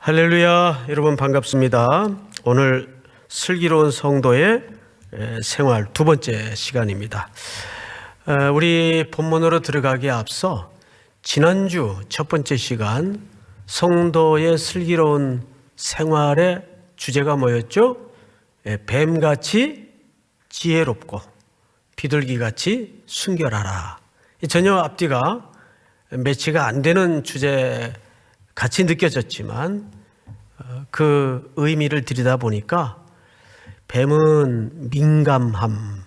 할렐루야, 여러분 반갑습니다. 오늘 슬기로운 성도의 생활 두 번째 시간입니다. 우리 본문으로 들어가기에 앞서 지난주 첫 번째 시간 성도의 슬기로운 생활의 주제가 뭐였죠? 뱀같이 지혜롭고 비둘기같이 순결하라. 전혀 앞뒤가 매치가 안 되는 주제 같이 느껴졌지만 그 의미를 들여다보니까 뱀은 민감함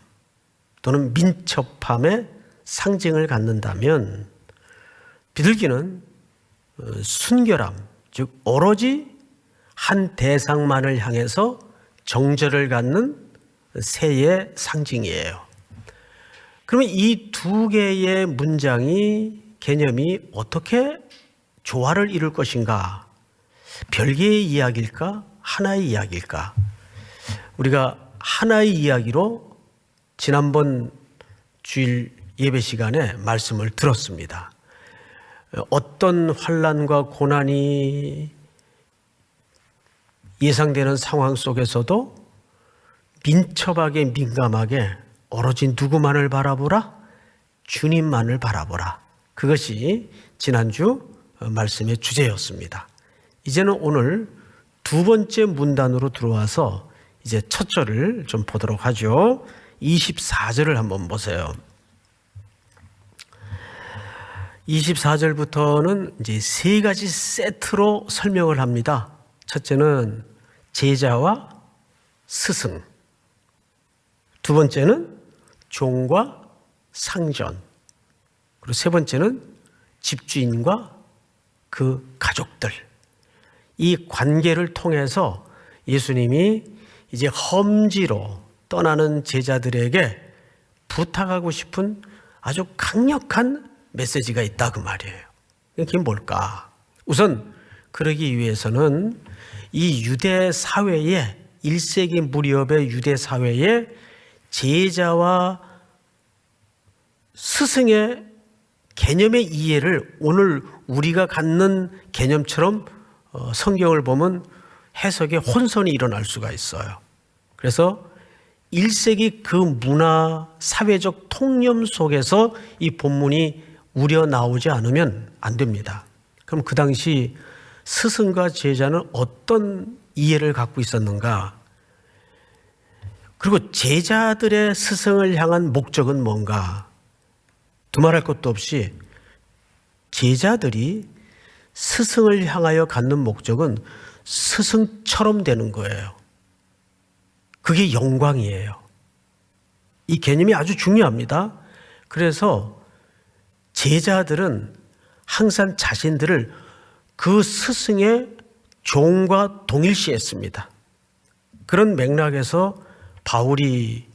또는 민첩함의 상징을 갖는다면 비둘기는 순결함, 즉 오로지 한 대상만을 향해서 정절을 갖는 새의 상징이에요. 그러면 이 두 개의 문장이 개념이 어떻게 조화를 이룰 것인가? 별개의 이야기일까? 하나의 이야기일까? 우리가 하나의 이야기로 지난번 주일 예배 시간에 말씀을 들었습니다. 어떤 환난과 고난이 예상되는 상황 속에서도 민첩하게 민감하게 오로지 누구만을 바라보라? 주님만을 바라보라. 그것이 지난주 말씀의 주제였습니다. 이제는 오늘 두 번째 문단으로 들어와서 이제 첫 절을 좀 보도록 하죠. 24절을 한번 보세요. 24절부터는 이제 세 가지 세트로 설명을 합니다. 첫째는 제자와 스승, 두 번째는 종과 상전, 그리고 세 번째는 집주인과 그 가족들. 이 관계를 통해서 예수님이 이제 험지로 떠나는 제자들에게 부탁하고 싶은 아주 강력한 메시지가 있다 그 말이에요. 그게 뭘까? 우선 그러기 위해서는 이 유대 사회에 1세기 무렵의 유대 사회에 제자와 스승의 개념의 이해를 오늘 우리가 갖는 개념처럼 성경을 보면 해석에 혼선이 일어날 수가 있어요. 그래서 1세기 그 문화 사회적 통념 속에서 이 본문이 우려 나오지 않으면 안 됩니다. 그럼 그 당시 스승과 제자는 어떤 이해를 갖고 있었는가? 그리고 제자들의 스승을 향한 목적은 뭔가? 두말할 것도 없이 제자들이 스승을 향하여 갖는 목적은 스승처럼 되는 거예요. 그게 영광이에요. 이 개념이 아주 중요합니다. 그래서 제자들은 항상 자신들을 그 스승의 종과 동일시했습니다. 그런 맥락에서 바울이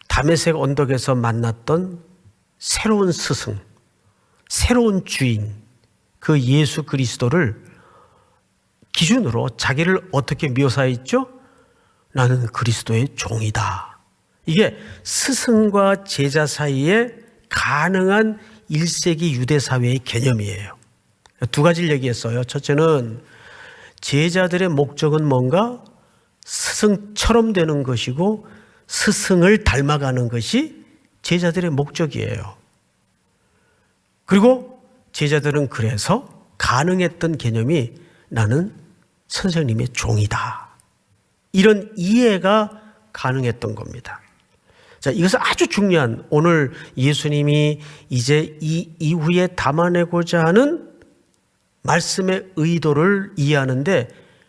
다메섹 언덕에서 만났던 새로운 스승, 새로운 주인, 그 예수 그리스도를 기준으로 자기를 어떻게 묘사했죠? 나는 그리스도의 종이다. 이게 스승과 제자 사이에 가능한 1세기 유대 사회의 개념이에요. 두 가지를 얘기했어요. 첫째는 제자들의 목적은 뭔가? 스승처럼 되는 것이고 스승을 닮아가는 것이 제자들의 목적이에요. 그리고 제자들은 그래서 가능했던 개념이 나는 선생님의 종이다. 이런 이해가 가능했던 겁니다. 자, 이것은 아주 중요한 오늘 예수님이 이제 이 이후에 담아내고자 하는 말씀의 의도를 이해하는데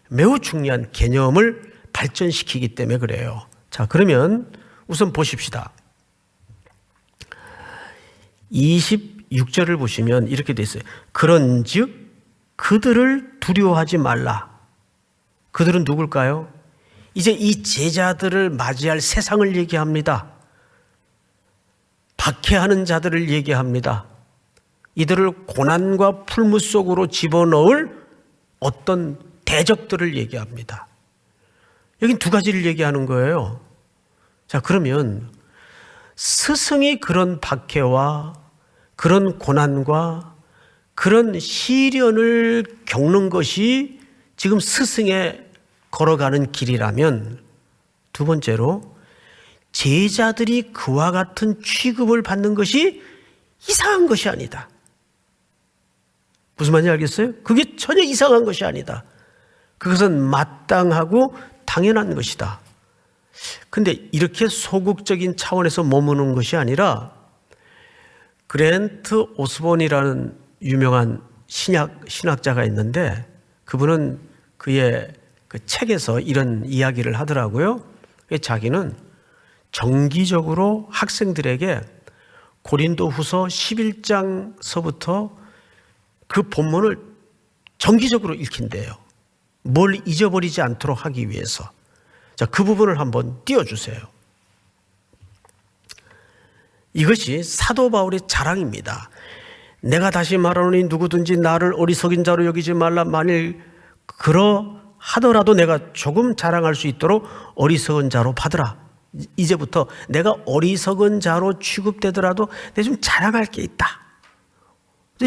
매우 중요한 개념을 발전시키기 때문에 그래요. 자, 그러면 우선 보십시다. 26절을 보시면 이렇게 돼 있어요. 그런즉 그들을 두려워하지 말라. 그들은 누굴까요? 이제 이 제자들을 맞이할 세상을 얘기합니다. 박해하는 자들을 얘기합니다. 이들을 고난과 풀무 속으로 집어넣을 어떤 대적들을 얘기합니다. 여긴 두 가지를 얘기하는 거예요. 자, 그러면 스승이 그런 박해와 그런 고난과 그런 시련을 겪는 것이 지금 스승의 걸어가는 길이라면, 두 번째로 제자들이 그와 같은 취급을 받는 것이 이상한 것이 아니다. 무슨 말인지 알겠어요? 그게 전혀 이상한 것이 아니다. 그것은 마땅하고 당연한 것이다. 근데 이렇게 소극적인 차원에서 머무는 것이 아니라, 그랜트 오스본이라는 유명한 신학자가 있는데, 그분은 그의 그 책에서 이런 이야기를 하더라고요. 자기는 정기적으로 학생들에게 고린도후서 11장서부터 그 본문을 정기적으로 읽힌대요. 뭘 잊어버리지 않도록 하기 위해서. 자, 그 부분을 한번 띄워주세요. 이것이 사도 바울의 자랑입니다. 내가 다시 말하노니 누구든지 나를 어리석은 자로 여기지 말라. 만일 그러하더라도 내가 조금 자랑할 수 있도록 어리석은 자로 받으라. 이제부터 내가 어리석은 자로 취급되더라도 내가 좀 자랑할 게 있다.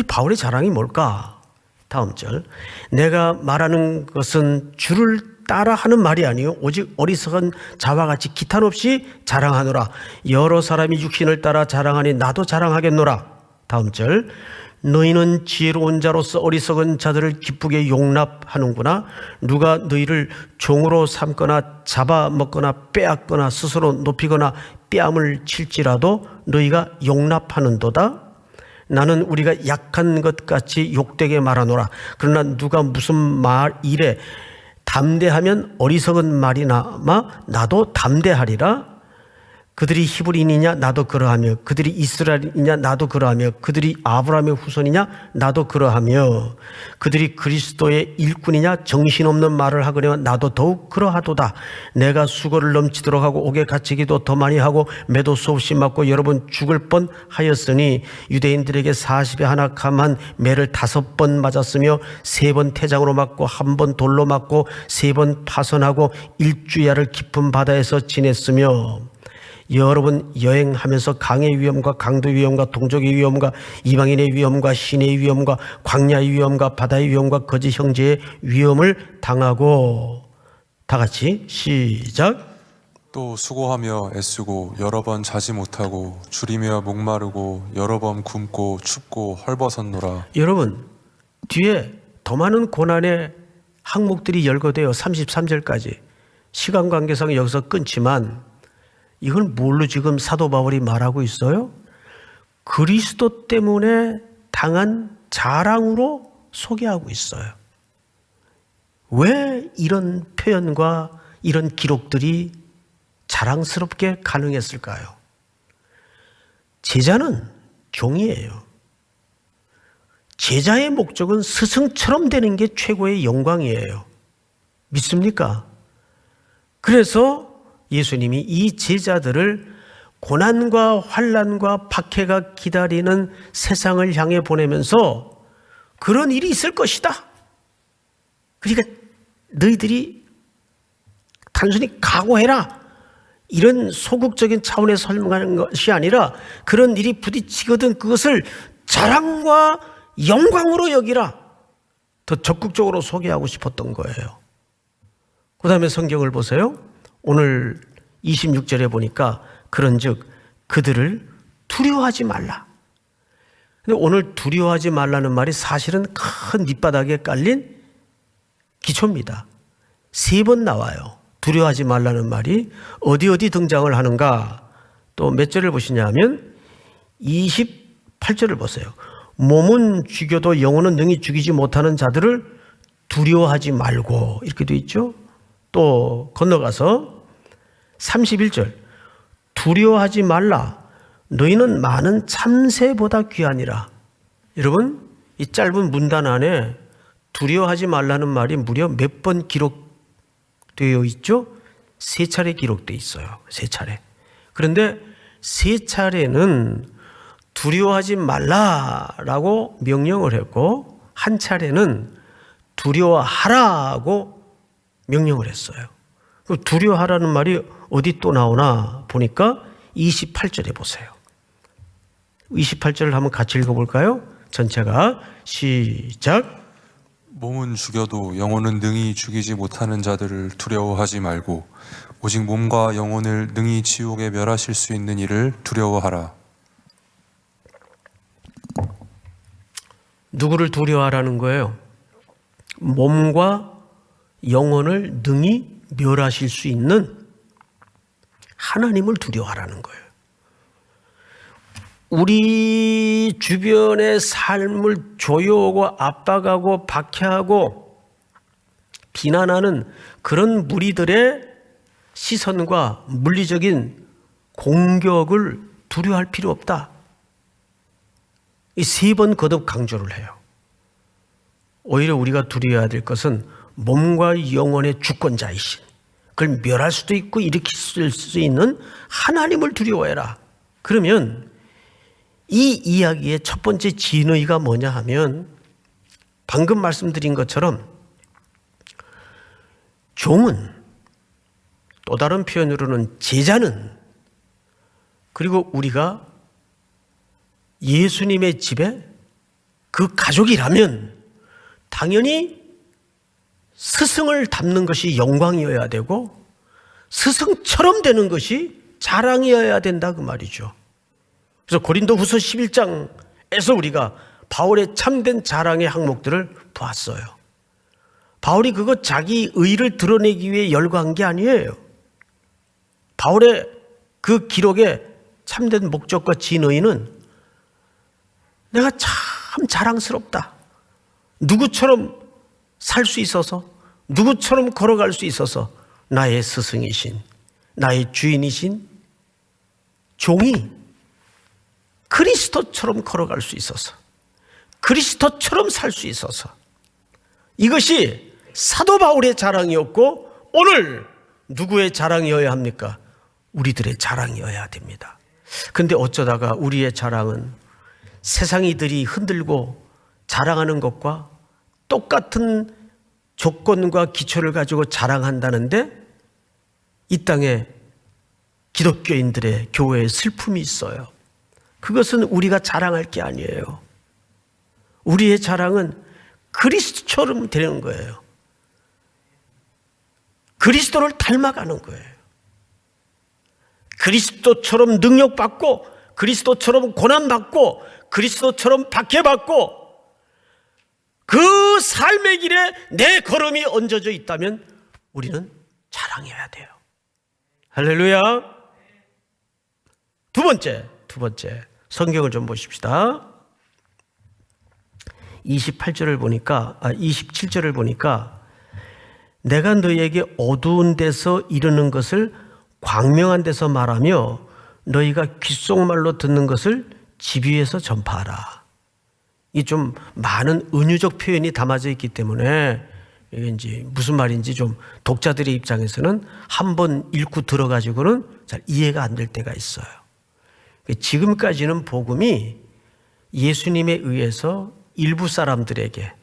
바울의 자랑이 뭘까? 다음 절. 내가 말하는 것은 주를 따라 하는 말이 아니요 오직 어리석은 자와 같이 기탄 없이 자랑하노라. 여러 사람이 육신을 따라 자랑하니 나도 자랑하겠노라. 다음 절. 너희는 지혜로운 자로서 어리석은 자들을 기쁘게 용납하는구나. 누가 너희를 종으로 삼거나 잡아먹거나 빼앗거나 스스로 높이거나 뺨을 칠지라도 너희가 용납하는도다. 나는 우리가 약한 것 같이 욕되게 말하노라. 그러나 누가 무슨 일에 담대하면 어리석은 말이나마 나도 담대하리라. 그들이 히브리인이냐 나도 그러하며, 그들이 이스라엘이냐 나도 그러하며, 그들이 아브라함의 후손이냐 나도 그러하며, 그들이 그리스도의 일꾼이냐 정신없는 말을 하거니와 나도 더욱 그러하도다. 내가 수고를 넘치도록 하고 옥에 갇히기도 더 많이 하고 매도 수없이 맞고 여러 번 죽을 뻔하였으니, 유대인들에게 40에 하나 감한 매를 5번 맞았으며 3번 태장으로 맞고 1번 돌로 맞고 3번 파선하고 일주야를 깊은 바다에서 지냈으며, 여러 번 여행하면서 강의 위험과 강도 위험과 동족의 위험과 이방인의 위험과 신의 위험과 광야의 위험과 바다의 위험과 거짓 형제의 위험을 당하고. 다 같이 시작. 또 수고하며 애쓰고 여러 번 자지 못하고 줄이며 목마르고 여러 번 굶고 춥고 헐벗었노라. 여러분, 뒤에 더 많은 고난의 항목들이 열거돼요. 33절까지. 시간 관계상 여기서 끊지만, 이걸 뭘로 지금 사도 바울이 말하고 있어요? 그리스도 때문에 당한 자랑으로 소개하고 있어요. 왜 이런 표현과 이런 기록들이 자랑스럽게 가능했을까요? 제자는 종이에요. 제자의 목적은 스승처럼 되는 게 최고의 영광이에요. 믿습니까? 그래서 예수님이 이 제자들을 고난과 환난과 박해가 기다리는 세상을 향해 보내면서 그런 일이 있을 것이다. 그러니까 너희들이 단순히 각오해라, 이런 소극적인 차원에서 설명하는 것이 아니라, 그런 일이 부딪히거든 그것을 자랑과 영광으로 여기라. 더 적극적으로 소개하고 싶었던 거예요. 그 다음에 성경을 보세요. 오늘 26절에 보니까 그런즉 그들을 두려워하지 말라. 근데 오늘 두려워하지 말라는 말이 사실은 큰 밑바닥에 깔린 기초입니다. 3번 나와요. 두려워하지 말라는 말이 어디 등장을 하는가? 또 몇 절을 보시냐면 28절을 보세요. 몸은 죽여도 영혼은 능히 죽이지 못하는 자들을 두려워하지 말고, 이렇게 되어 있죠. 또 건너가서 31절. 두려워하지 말라. 너희는 많은 참새보다 귀하니라. 여러분, 이 짧은 문단 안에 두려워하지 말라는 말이 무려 몇 번 기록되어 있죠? 3차례 기록되어 있어요. 3차례. 그런데 3차례는 두려워하지 말라라고 명령을 했고, 한 차례는 두려워하라고 명령을 했어요. 두려워하라는 말이 어디 또 나오나 보니까 28절에 보세요. 28절을 한번 같이 읽어볼까요? 전체가 시작. 몸은 죽여도 영혼은 능히 죽이지 못하는 자들을 두려워하지 말고 오직 몸과 영혼을 능히 지옥에 멸하실 수 있는 이를 두려워하라. 누구를 두려워하라는 거예요? 몸과 영혼을 능히 멸하실 수 있는 하나님을 두려워하라는 거예요. 우리 주변의 삶을 조여오고 압박하고 박해하고 비난하는 그런 무리들의 시선과 물리적인 공격을 두려워할 필요 없다. 이 3번 거듭 강조를 해요. 오히려 우리가 두려워해야 될 것은 몸과 영혼의 주권자이신, 그걸 멸할 수도 있고 일으킬 수 있는 하나님을 두려워해라. 그러면 이 이야기의 첫 번째 진의가 뭐냐 하면 방금 말씀드린 것처럼 종은, 또 다른 표현으로는 제자는, 그리고 우리가 예수님의 집에 그 가족이라면 당연히 스승을 닮는 것이 영광이어야 되고 스승처럼 되는 것이 자랑이어야 된다 그 말이죠. 그래서 고린도후서 11장에서 우리가 바울의 참된 자랑의 항목들을 보았어요. 바울이 그거 자기 의를 드러내기 위해 열거한 게 아니에요. 바울의 그 기록의 참된 목적과 진의는 내가 참 자랑스럽다. 누구처럼 살 수 있어서, 누구처럼 걸어갈 수 있어서 나의 스승이신, 나의 주인이신 종이 그리스도처럼 걸어갈 수 있어서, 그리스도처럼 살 수 있어서, 이것이 사도 바울의 자랑이었고 오늘 누구의 자랑이어야 합니까? 우리들의 자랑이어야 됩니다. 근데 어쩌다가 우리의 자랑은 세상이들이 흔들고 자랑하는 것과 똑같은 조건과 기초를 가지고 자랑한다는데 이 땅에 기독교인들의 교회에 슬픔이 있어요. 그것은 우리가 자랑할 게 아니에요. 우리의 자랑은 그리스도처럼 되는 거예요. 그리스도를 닮아가는 거예요. 그리스도처럼 능력받고, 그리스도처럼 고난받고, 그리스도처럼 박해받고, 그 삶의 길에 내 걸음이 얹어져 있다면 우리는 자랑해야 돼요. 할렐루야. 두 번째 성경을 좀 보십시다. 27절을 보니까 내가 너희에게 어두운 데서 이르는 것을 광명한 데서 말하며 너희가 귓속말로 듣는 것을 집 위에서 전파하라. 이 좀 많은 은유적 표현이 담아져 있기 때문에 이게 이제 무슨 말인지 좀 독자들의 입장에서는 한번 읽고 들어가지고는 잘 이해가 안 될 때가 있어요. 지금까지는 복음이 예수님에 의해서 일부 사람들에게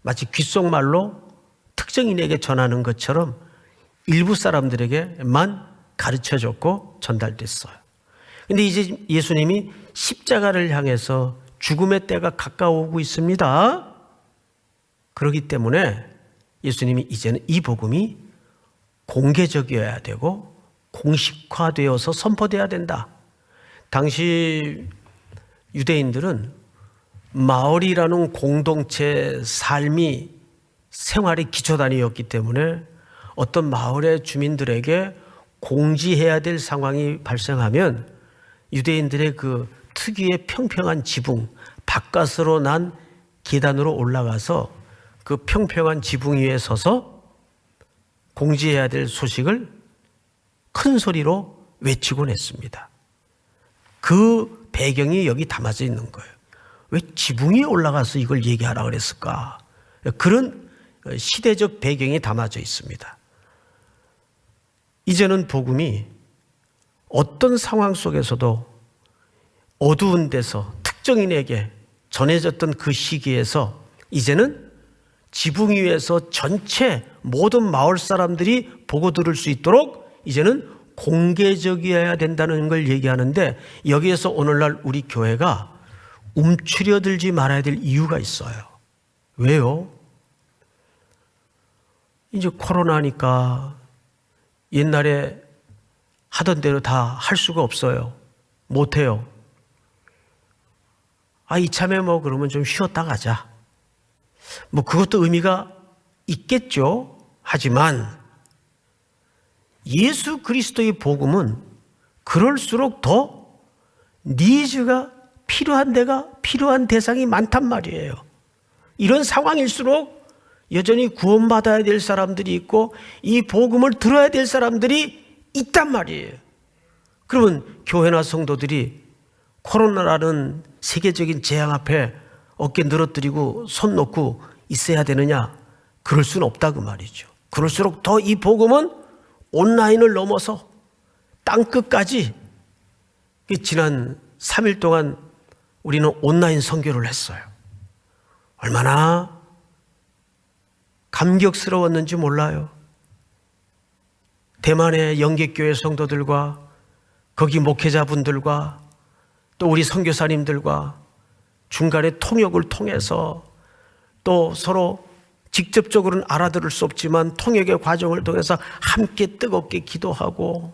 마치 귓속말로 특정인에게 전하는 것처럼 일부 사람들에게만 가르쳐졌고 전달됐어요. 근데 이제 예수님이 십자가를 향해서 죽음의 때가 가까워오고 있습니다. 그렇기 때문에 예수님이 이제는 이 복음이 공개적이어야 되고 공식화되어서 선포돼야 된다. 당시 유대인들은 마을이라는 공동체 삶이 생활의 기초단위였기 때문에 어떤 마을의 주민들에게 공지해야 될 상황이 발생하면 유대인들의 그 특유의 평평한 지붕, 바깥으로 난 계단으로 올라가서 그 평평한 지붕 위에 서서 공지해야 될 소식을 큰 소리로 외치곤 했습니다. 그 배경이 여기 담아져 있는 거예요. 왜 지붕 위에 올라가서 이걸 얘기하라 그랬을까? 그런 시대적 배경이 담아져 있습니다. 이제는 복음이 어떤 상황 속에서도 어두운 데서 특정인에게 전해졌던 그 시기에서 이제는 지붕 위에서 전체 모든 마을 사람들이 보고 들을 수 있도록 이제는 공개적이어야 된다는 걸 얘기하는데, 여기에서 오늘날 우리 교회가 움츠려들지 말아야 될 이유가 있어요. 왜요? 이제 코로나니까 옛날에 하던 대로 다 할 수가 없어요. 못해요. 이참에 뭐 그러면 좀 쉬었다 가자. 뭐 그것도 의미가 있겠죠. 하지만 예수 그리스도의 복음은 그럴수록 더 니즈가 필요한 데가 필요한 대상이 많단 말이에요. 이런 상황일수록 여전히 구원받아야 될 사람들이 있고 이 복음을 들어야 될 사람들이 있단 말이에요. 그러면 교회나 성도들이 코로나라는 세계적인 재앙 앞에 어깨 늘어뜨리고 손 놓고 있어야 되느냐? 그럴 수는 없다 그 말이죠. 그럴수록 더 이 복음은 온라인을 넘어서 땅끝까지, 지난 3일 동안 우리는 온라인 선교를 했어요. 얼마나 감격스러웠는지 몰라요. 대만의 영계교회 성도들과 거기 목회자분들과 또 우리 선교사님들과 중간에 통역을 통해서 또 서로 직접적으로는 알아들을 수 없지만 통역의 과정을 통해서 함께 뜨겁게 기도하고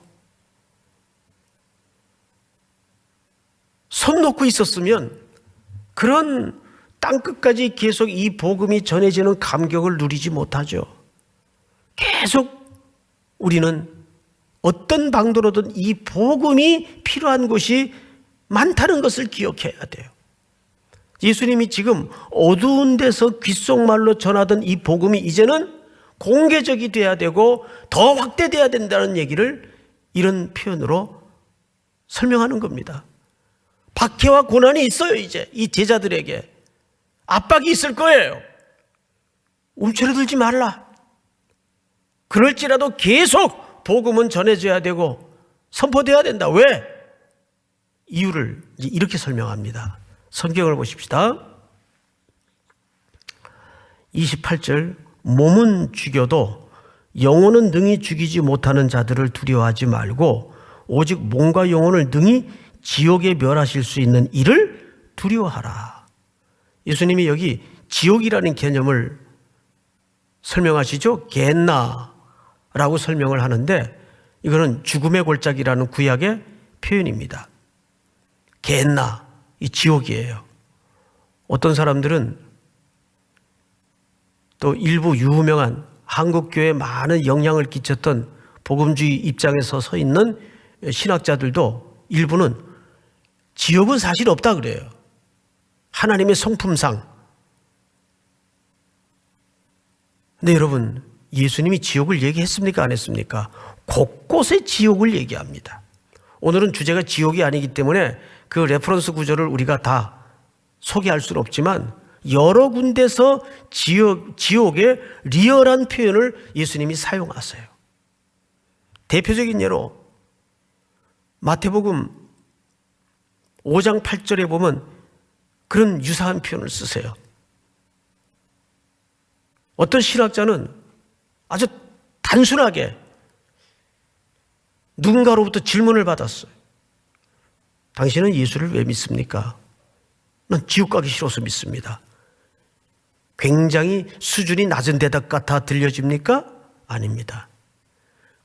손 놓고 있었으면 그런 땅끝까지 계속 이 복음이 전해지는 감격을 누리지 못하죠. 계속 우리는 어떤 방도로든 이 복음이 필요한 곳이 많다는 것을 기억해야 돼요. 예수님이 지금 어두운 데서 귓속말로 전하던 이 복음이 이제는 공개적이 돼야 되고 더 확대돼야 된다는 얘기를 이런 표현으로 설명하는 겁니다. 박해와 고난이 있어요. 이제 이 제자들에게 압박이 있을 거예요. 움츠러들지 말라. 그럴지라도 계속 복음은 전해져야 되고 선포돼야 된다. 왜? 이유를 이렇게 설명합니다. 성경을 보십시다. 28절, 몸은 죽여도 영혼은 능히 죽이지 못하는 자들을 두려워하지 말고 오직 몸과 영혼을 능히 지옥에 멸하실 수 있는 이를 두려워하라. 예수님이 여기 지옥이라는 개념을 설명하시죠. 겟나라고 설명을 하는데 이거는 죽음의 골짜기라는 구약의 표현입니다. 겟나, 이 지옥이에요. 어떤 사람들은 또 일부 유명한 한국교회에 많은 영향을 끼쳤던 복음주의 입장에서 서 있는 신학자들도 일부는 지옥은 사실 없다 그래요. 하나님의 성품상. 근데 여러분, 예수님이 지옥을 얘기했습니까? 안 했습니까? 곳곳에 지옥을 얘기합니다. 오늘은 주제가 지옥이 아니기 때문에 그 레퍼런스 구절을 우리가 다 소개할 수는 없지만 여러 군데서 지옥의 리얼한 표현을 예수님이 사용하세요. 대표적인 예로 마태복음 5장 8절에 보면 그런 유사한 표현을 쓰세요. 어떤 신학자는 아주 단순하게 누군가로부터 질문을 받았어요. 당신은 예수를 왜 믿습니까? 난 지옥 가기 싫어서 믿습니다. 굉장히 수준이 낮은 대답 같아 들려집니까? 아닙니다.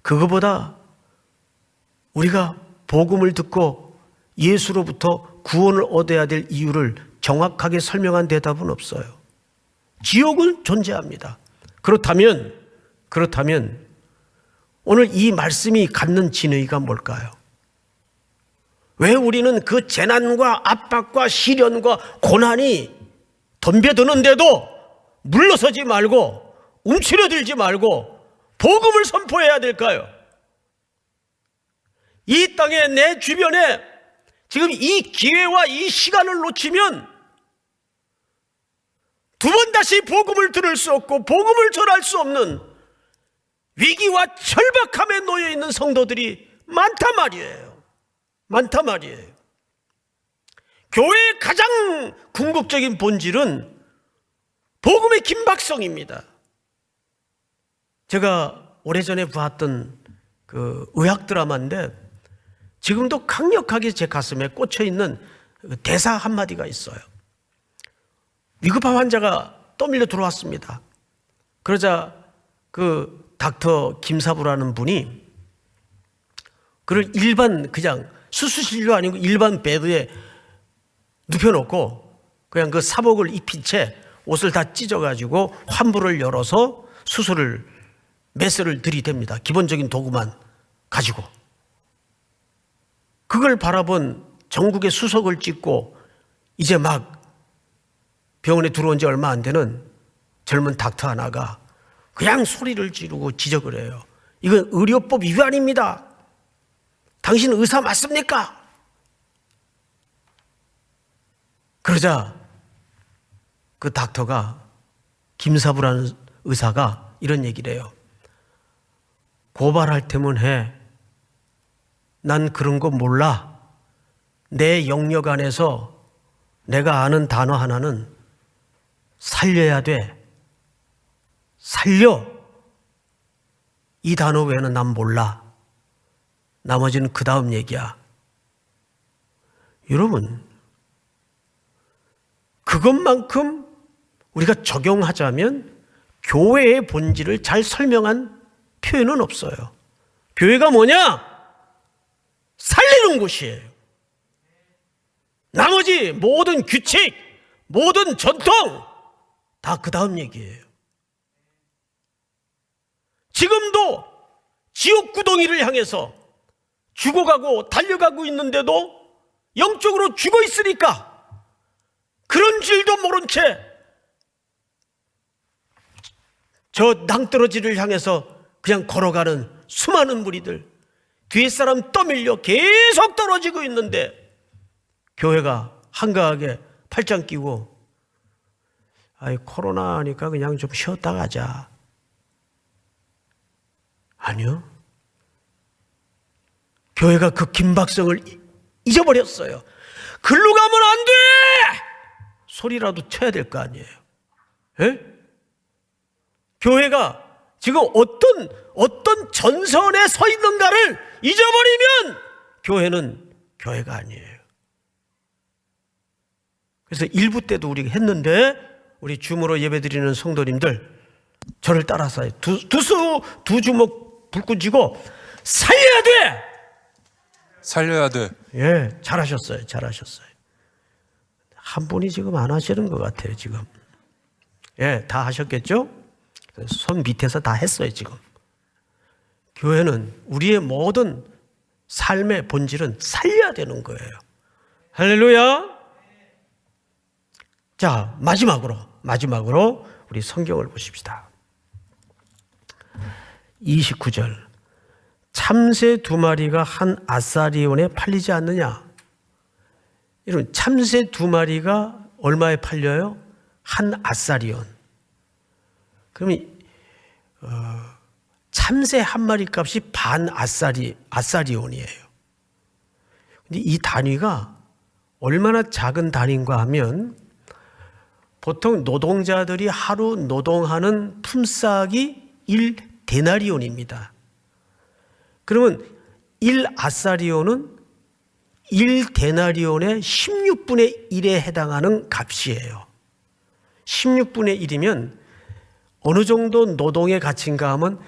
그거보다 우리가 복음을 듣고 예수로부터 구원을 얻어야 될 이유를 정확하게 설명한 대답은 없어요. 지옥은 존재합니다. 그렇다면 오늘 이 말씀이 갖는 진의가 뭘까요? 왜 우리는 그 재난과 압박과 시련과 고난이 덤벼드는데도 물러서지 말고 움츠러들지 말고 복음을 선포해야 될까요? 이 땅에 내 주변에 지금 이 기회와 이 시간을 놓치면 두 번 다시 복음을 들을 수 없고 복음을 전할 수 없는 위기와 절박함에 놓여 있는 성도들이 많단 말이에요. 교회의 가장 궁극적인 본질은 복음의 긴박성입니다. 제가 오래전에 보았던 그 의학 드라마인데 지금도 강력하게 제 가슴에 꽂혀 있는 대사 한마디가 있어요. 위급한 환자가 떠밀려 들어왔습니다. 그러자 그 닥터 김사부라는 분이 그를 일반 그냥 수술실도 아니고 일반 베드에 눕혀놓고 그냥 그 사복을 입힌 채 옷을 다 찢어가지고 환부를 열어서 수술을 메스를 들이댑니다. 기본적인 도구만 가지고. 그걸 바라본 전국의 수석을 찍고 이제 막 병원에 들어온 지 얼마 안 되는 젊은 닥터 하나가 그냥 소리를 지르고 지적을 해요. 이건 의료법 위반입니다. 당신 의사 맞습니까? 그러자 그 닥터가 김사부라는 의사가 이런 얘기를 해요. 고발할 테면 해. 난 그런 거 몰라. 내 영역 안에서 내가 아는 단어 하나는 살려야 돼. 살려. 이 단어 외에는 난 몰라. 나머지는 그 다음 얘기야. 여러분, 그것만큼 우리가 적용하자면 교회의 본질을 잘 설명한 표현은 없어요. 교회가 뭐냐? 살리는 곳이에요. 나머지 모든 규칙, 모든 전통 다 그 다음 얘기예요. 지금도 지옥구덩이를 향해서 죽어가고 달려가고 있는데도 영적으로 죽어 있으니까 그런 줄도 모른 채 저 낭떠러지를 향해서 그냥 걸어가는 수많은 무리들, 뒤에 사람 떠밀려 계속 떨어지고 있는데 교회가 한가하게 팔짱 끼고 아이 코로나 하니까 그냥 좀 쉬었다 가자. 아니요. 교회가 그 긴박성을 잊어버렸어요. 글로 가면 안 돼! 소리라도 쳐야 될 거 아니에요. 에? 교회가 지금 어떤 전선에 서 있는가를 잊어버리면 교회는 교회가 아니에요. 그래서 일부 때도 우리가 했는데 우리 줌으로 예배드리는 성도님들 저를 따라서 두 주먹 불끈 쥐고 살려야 돼! 살려야 돼. 예, 잘하셨어요. 한 분이 지금 안 하시는 것 같아요, 지금. 예, 다 하셨겠죠? 손 밑에서 다 했어요, 지금. 교회는 우리의 모든 삶의 본질은 살려야 되는 거예요. 할렐루야! 자, 마지막으로 우리 성경을 보십시다. 29절. 참새 2마리가 한 아사리온에 팔리지 않느냐? 이런 참새 2마리가 얼마에 팔려요? 한 아사리온. 그러면 참새 한 마리 값이 반 아사리온이에요. 근데 이 단위가 얼마나 작은 단위인가 하면 보통 노동자들이 하루 노동하는 품삯이 1데나리온입니다. 그러면 1아사리온은 1데나리온의 16분의 1에 해당하는 값이에요. 16분의 1이면 어느 정도 노동의 가치인가 하면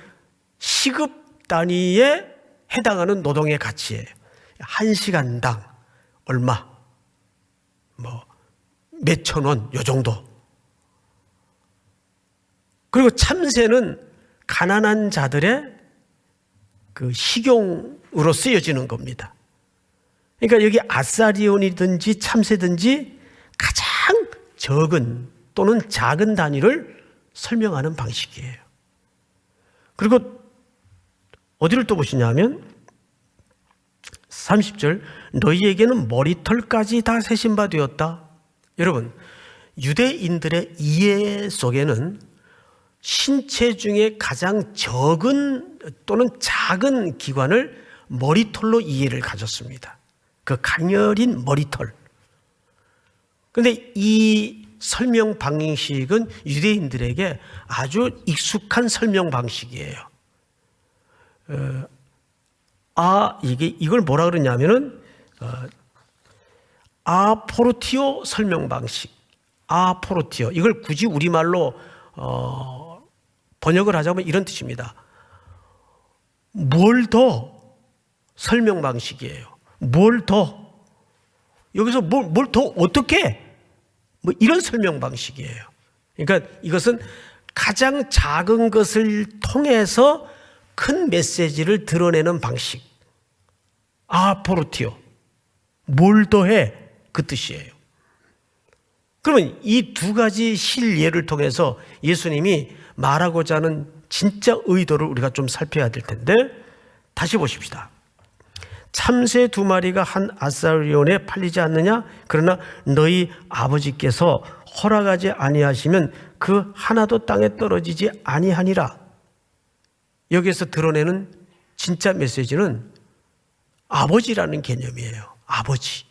시급 단위에 해당하는 노동의 가치예요. 1시간당 얼마, 몇천 원, 요 정도. 그리고 참새는 가난한 자들의 그 식용으로 쓰여지는 겁니다. 그러니까 여기 아사리온이든지 참새든지 가장 적은 또는 작은 단위를 설명하는 방식이에요. 그리고 어디를 또 보시냐면 30절 너희에게는 머리털까지 다 세신 바 되었다. 여러분, 유대인들의 이해 속에는 신체 중에 가장 적은 또는 작은 기관을 머리털로 이해를 가졌습니다. 그 가녀린 머리털. 그런데 이 설명 방식은 유대인들에게 아주 익숙한 설명 방식이에요. 이걸 뭐라 그러냐면은 아포르티오 설명 방식. 아포르티오. 이걸 굳이 우리말로 번역을 하자면 이런 뜻입니다. 뭘 더 설명 방식이에요. 뭘 더. 여기서 뭘 더 어떻게? 뭐 이런 설명 방식이에요. 그러니까 이것은 가장 작은 것을 통해서 큰 메시지를 드러내는 방식. 아포르티오. 뭘 더해? 그 뜻이에요. 그러면 이 두 가지 실예를 통해서 예수님이 말하고자 하는 진짜 의도를 우리가 좀 살펴야 될 텐데, 다시 보십시다. 참새 두 마리가 한 아사리온에 팔리지 않느냐? 그러나 너희 아버지께서 허락하지 아니하시면 그 하나도 땅에 떨어지지 아니하니라. 여기에서 드러내는 진짜 메시지는 아버지라는 개념이에요. 아버지.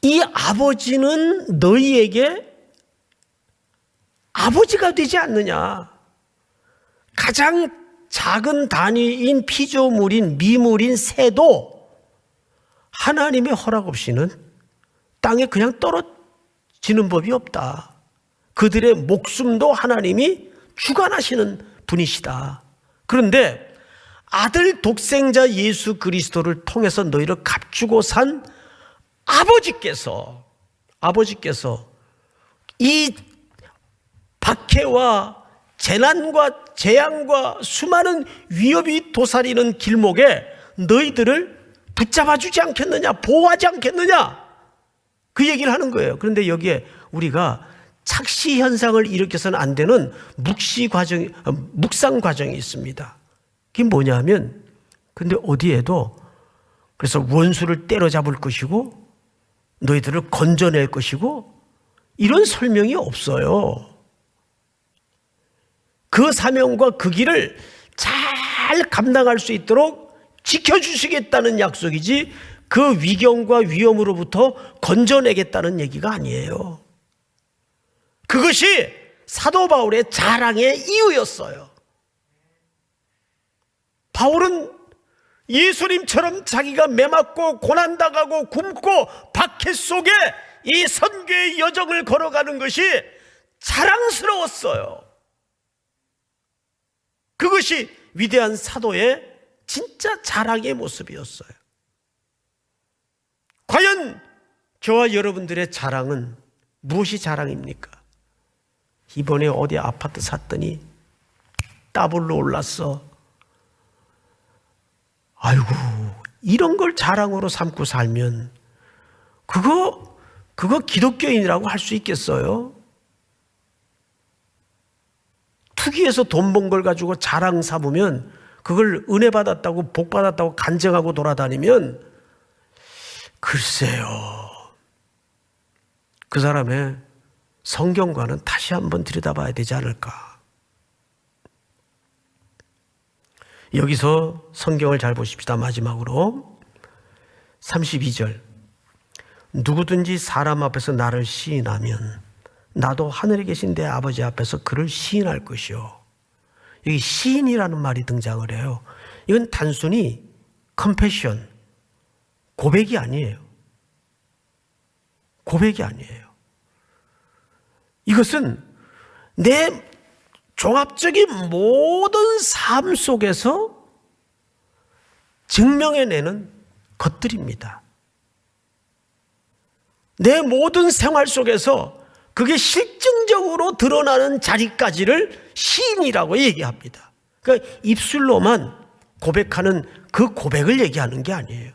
이 아버지는 너희에게 아버지가 되지 않느냐. 가장 작은 단위인 피조물인 미물인 새도 하나님의 허락 없이는 땅에 그냥 떨어지는 법이 없다. 그들의 목숨도 하나님이 주관하시는 분이시다. 그런데 아들 독생자 예수 그리스도를 통해서 너희를 값주고 산 아버지께서 이 박해와 재난과 재앙과 수많은 위협이 도사리는 길목에 너희들을 붙잡아 주지 않겠느냐, 보호하지 않겠느냐, 그 얘기를 하는 거예요. 그런데 여기에 우리가 착시 현상을 일으켜서는 안 되는 묵상 과정이 있습니다. 그게 뭐냐면, 근데 어디에도 그래서 원수를 때려잡을 것이고 너희들을 건져낼 것이고 이런 설명이 없어요. 그 사명과 그 길을 잘 감당할 수 있도록 지켜주시겠다는 약속이지 그 위경과 위험으로부터 건져내겠다는 얘기가 아니에요. 그것이 사도 바울의 자랑의 이유였어요. 바울은 예수님처럼 자기가 매맞고 고난당하고 굶고 박해 속에 이 선교의 여정을 걸어가는 것이 자랑스러웠어요. 그것이 위대한 사도의 진짜 자랑의 모습이었어요. 과연 저와 여러분들의 자랑은 무엇이 자랑입니까? 이번에 어디 아파트 샀더니 더블로 올랐어. 아이고, 이런 걸 자랑으로 삼고 살면 그거 기독교인이라고 할 수 있겠어요? 투기해서 돈 번 걸 가지고 자랑 삼으면, 그걸 은혜 받았다고 복 받았다고 간증하고 돌아다니면 글쎄요, 그 사람의 성경과는 다시 한번 들여다봐야 되지 않을까. 여기서 성경을 잘 보십시다. 마지막으로 32절. 누구든지 사람 앞에서 나를 시인하면 나도 하늘에 계신 내 아버지 앞에서 그를 시인할 것이요. 여기 시인이라는 말이 등장을 해요. 이건 단순히 confession, 고백이 아니에요. 고백이 아니에요. 이것은 내 종합적인 모든 삶 속에서 증명해내는 것들입니다. 내 모든 생활 속에서 그게 실증적으로 드러나는 자리까지를 시인이라고 얘기합니다. 그러니까 입술로만 고백하는 그 고백을 얘기하는 게 아니에요.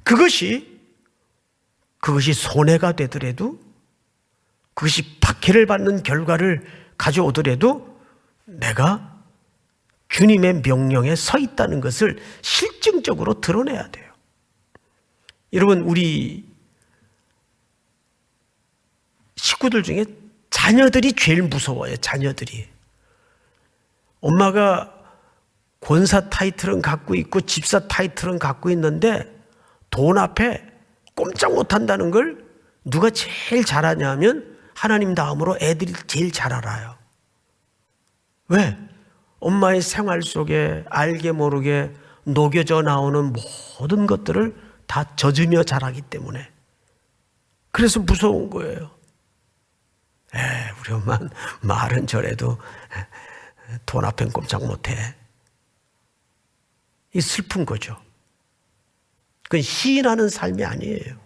그것이 손해가 되더라도, 그것이 박해를 받는 결과를 가져오더라도 내가 주님의 명령에 서 있다는 것을 실증적으로 드러내야 돼요. 여러분, 우리 식구들 중에 자녀들이 제일 무서워요. 자녀들이. 엄마가 권사 타이틀은 갖고 있고 집사 타이틀은 갖고 있는데 돈 앞에 꼼짝 못한다는 걸 누가 제일 잘 아냐면 하나님 다음으로 애들이 제일 잘 알아요. 왜? 엄마의 생활 속에 알게 모르게 녹여져 나오는 모든 것들을 다 젖으며 자라기 때문에 그래서 무서운 거예요. 우리 엄마는 말은 저래도 돈 앞엔 꼼짝 못해. 이 슬픈 거죠. 그건 시인하는 삶이 아니에요.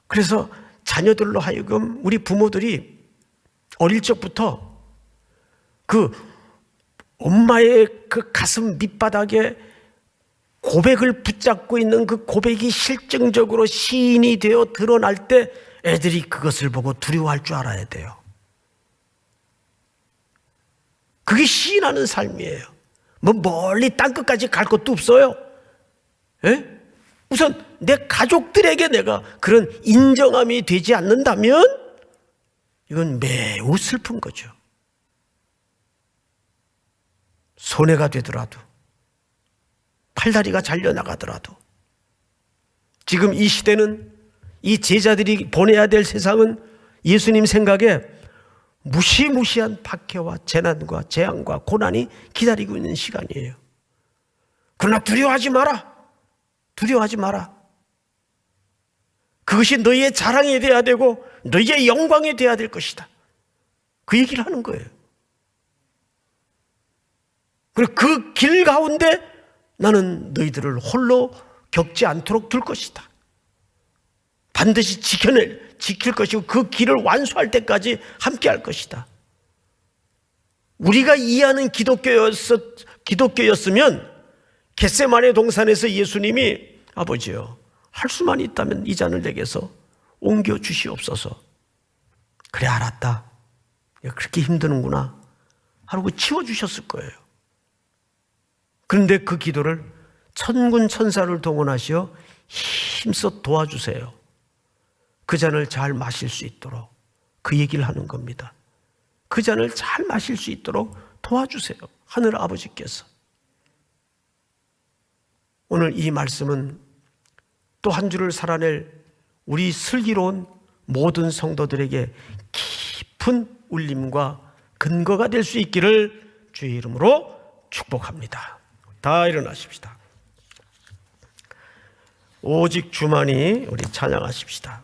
그래서 자녀들로 하여금 우리 부모들이 어릴 적부터 그 엄마의 그 가슴 밑바닥에 고백을 붙잡고 있는 그 고백이 실증적으로 시인이 되어 드러날 때 애들이 그것을 보고 두려워할 줄 알아야 돼요. 그게 시인하는 삶이에요. 뭐 멀리 땅끝까지 갈 것도 없어요. 우선 내 가족들에게 내가 그런 인정함이 되지 않는다면 이건 매우 슬픈 거죠. 손해가 되더라도, 팔다리가 잘려나가더라도, 지금 이 시대는 이 제자들이 보내야 될 세상은 예수님 생각에 무시무시한 박해와 재난과 재앙과 고난이 기다리고 있는 시간이에요. 그러나 두려워하지 마라. 두려워하지 마라. 그것이 너희의 자랑이 되어야 되고 너희의 영광이 되어야 될 것이다. 그 얘기를 하는 거예요. 그리고 그 길 가운데 나는 너희들을 홀로 겪지 않도록 둘 것이다. 반드시 지킬 것이고 그 길을 완수할 때까지 함께 할 것이다. 우리가 이해하는 기독교였으면 겟세마네 동산에서 예수님이 아버지요, 할 수만 있다면 이 잔을 내게서 옮겨 주시옵소서. 그래 알았다. 그렇게 힘드는구나 하고 치워주셨을 거예요. 그런데 그 기도를 천군 천사를 동원하시어 힘써 도와주세요. 그 잔을 잘 마실 수 있도록 그 얘기를 하는 겁니다. 그 잔을 잘 마실 수 있도록 도와주세요. 하늘 아버지께서. 오늘 이 말씀은 또 한 주를 살아낼 우리 슬기로운 모든 성도들에게 깊은 울림과 근거가 될 수 있기를 주의 이름으로 축복합니다. 다 일어나십시다. 오직 주만이 우리 찬양하십시다.